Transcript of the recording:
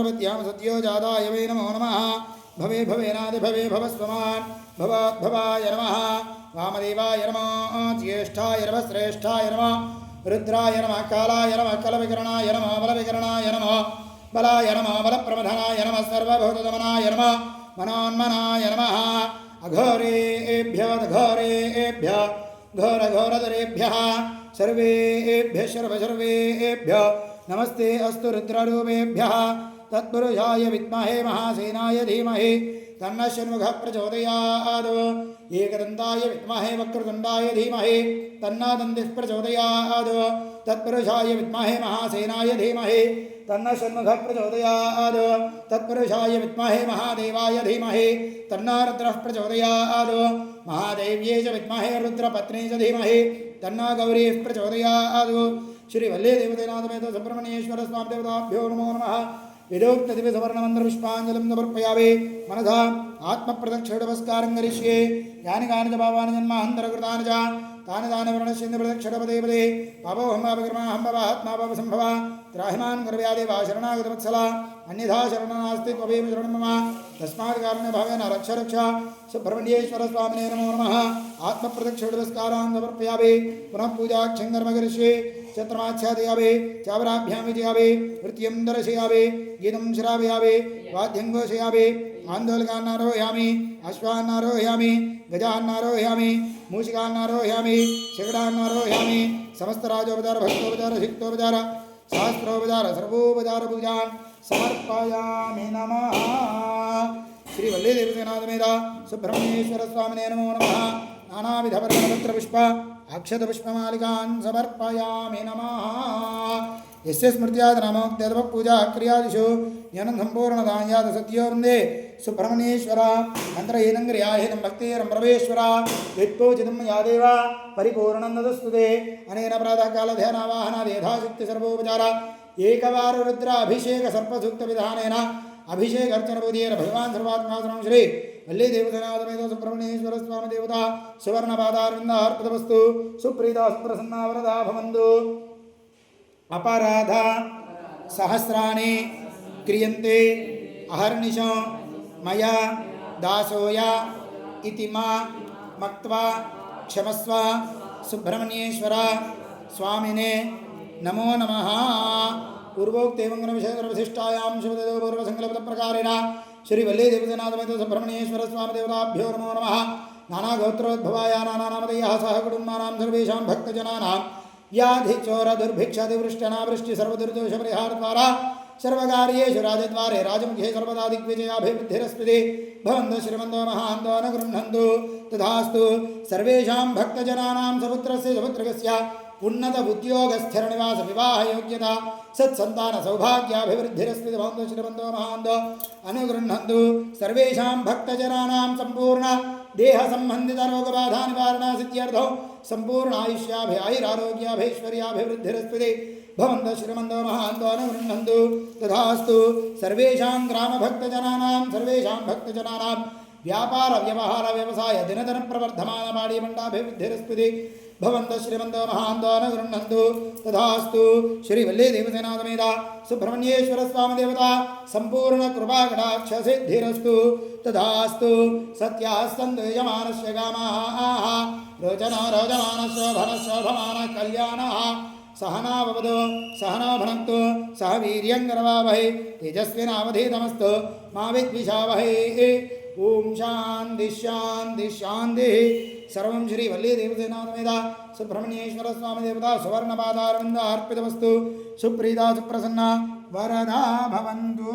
भवत्यां सत्यो जाताय वै नमो नमः भवे भवेनादि भवे भवस्वमान् भवाद्भवाय नमः वामदेवाय नमः ज्येष्ठाय नमः श्रेष्ठाय नमः रुद्राय नमः कालाय नमः कलविकरणाय नमः बलविकरणाय नमः बलाय नमः बलप्रमथनाय नमः सर्वभूतदमनाय नमः मनोन्मनाय नमः अघोरेभ्यो घोरेभ्यो घोरघोरधरेभ्यः सर्वेभ्यः सर्वेभ्यो नमस्ते अस्तु रुद्ररूपेभ्यः तत्पुरुषाय विद्महे महासेनाय धीमहि तन्नः षण्मुखः प्रचोदयात् एकदन्ताय विद्महे वक्रतुण्डाय धीमहि तन्नः दन्तिः प्रचोदयात् तत्पुरुषाय विद्महे महासेनाय धीमहि तन्नः षण्मुखः प्रचोदयात् तत्पुरुषाय विद्महे महादेवाय धीमहि तन्नः रुद्रः प्रचोदयात् महादेव्यै च विद्महे रुद्रपत्नी च धीमहि तन्नः गौरीः प्रचोदयात् श्री वल्ली देवतेनाथमेत सुब्रह्मण्येश्वर स्वामी देवताभ्यो नमो नमः वेदोक्त दिव्य सवर्ण मंत्र पुष्पांजलिं समर्पयामि मनसा आत्मप्रदक्षिण नमस्कारं करिष्ये यानि कानि च पापानि जन्मान्तरकृतानि च तानि तानि वर्णश्यन्ति प्रदक्षिणपदे पदे पापो हम्बापकर्महं भवात्मा पापसम्भवा त्राहिमान् कर्व्यादेव शरणागतवत्सला अन्यथा शरणं नास्ति त्वमेव शरणं मम तस्मात् कारणभावेन रक्ष रक्ष सुब्रह्मण्येश्वर स्वामिने नमो नमः आत्मप्रदक्षिण नमस्कारान् समर्पयामि पुनः पूजाख्यं कर्म करिष्ये चन्द्रमाच्छादयामि चावराभ्यां विजयामि नृत्यं दर्शयामि गीतं श्रावयामि वाद्यं घोषयामि आन्दोलकान् आरोहयामि अश्वान् आरोहयामि गजान् आरोहयामि मूषिकान् आरोहयामि शिखडान् आरोहयामि समस्तराजोपचार भक्तोपचार सिक्तोपचार शास्त्रोपचार सर्वोपचार पूजान् समर्पयामि नमः श्री वल्ली देवतेनाथमेत सुब्रह्मण्येश्वर स्वामिने नमो नमः नानाविधवर्णपत्रपुष्प अक्षतपुष्पमालिकान् समर्पयामि नमः यस्य स्मृत्यात् नामोक्त्यर्थः पूजा क्रियादिषु ज्ञानं सम्पूर्णदायात् सत्यो वन्दे सुब्रह्मण्येश्वर मन्त्रहीनं क्रियाहीनं भक्तिहीनं परमेश्वर यत्पूजितं या देव परिपूर्णं ददस्तुते अनेन प्रातःकालध्यानावाहनादि यथाशक्ति सर्वोपचार एकवार रुद्र अभिषेक सर्पसूक्तविधानेन अभिषेक अर्चन पूजेन भगवान् सर्वात्मासनं श्री वल्ली देवतेनाथमेत सुब्रह्मण्येश्वर स्वामी देवता सुवर्णपादारविन्दार्पितमस्तु सुप्रीता सुप्रसन्ना वरदा भवन्तु अपराध सहस्राणि क्रियन्ते अहर्निशो मया दासोया इति मा मक्त्वा क्षमस्व सुब्रह्मण्येश्वर स्वामिने नमो नमः पूर्वोक्त विशेषविशिष्टायां शुभदेवपूर्वसङ्कल्पप्रकारेण श्री वल्ली देवतेनाथमेत सुब्रह्मण्येश्वर स्वामी देवताभ्यो नमो नमः नानागोत्रोद्भवाय नानानामधेयः सह कुटुम्बानां सर्वेषां भक्तजनानां व्याधिचोरदुर्भिक्षतिवृष्टनावृष्टि सर्वदुर्दोषपरिहारद्वारा सर्वकार्येषु राजद्वारे राजमुखे सर्वदा दिग्विजयाभिवृद्धिरस्मिते भवन्तः श्रीमन्तो महान्तो अनुगृह्णन्तु तथास्तु सर्वेषां भक्तजनानां सपुत्रस्य सपुत्रकस्य उन्नत उद्योगस्थिरनिवास विवाह योग्यता सत्सन्तान सौभाग्याभिवृद्धिरस्मिते भवन्तः श्रीमन्तो महान्तो अनुगृह्णन्तु सर्वेषां भक्तजनानां सम्पूर्ण देह संबंधित रोग बाधा निवारण सिद्ध्यर्थो संपूर्ण आयुष्याभिरारोग्याभैश्वर्याभिवृद्धिरस्मिते भवन्तः श्रीमन्तो महान्तो अनुगृह्णन्तु तथास्तु सर्वेषां भक्तजनानां व्यापार व्यवहार व्यवसाय दिनदिन प्रवर्धमान पाडीमण्डाभिवृद्धिरस्मिते भवन्तः श्रीमन्तो महान्तो अनुगृह्णन्तु तथास्तु श्री वल्ली देवतेनाथमेत सुब्रह्मण्येश्वर स्वामी देवता संपूर्ण कृपाकटाक्ष सिद्धिरस्तु तथास्तु सत्यास्तन्तु यजमानस्य कामाः रोचनो रोचमानस्य भरशोभमान कल्याणः सहना भवतु सहना भुनक्तु सह वीर्यं करवावहै तेजस्विनावधीतमस्तु मा विद्विषावहै ओम शांति शांति शांति सर्वं श्री वल्ली देवतेनाथमेत सुब्रह्मण्येश्वर स्वामी देवता सुवर्णपादारविन्द अर्पितमस्तु सुप्रीता सुप्रसन्ना वरदा भवन्तु।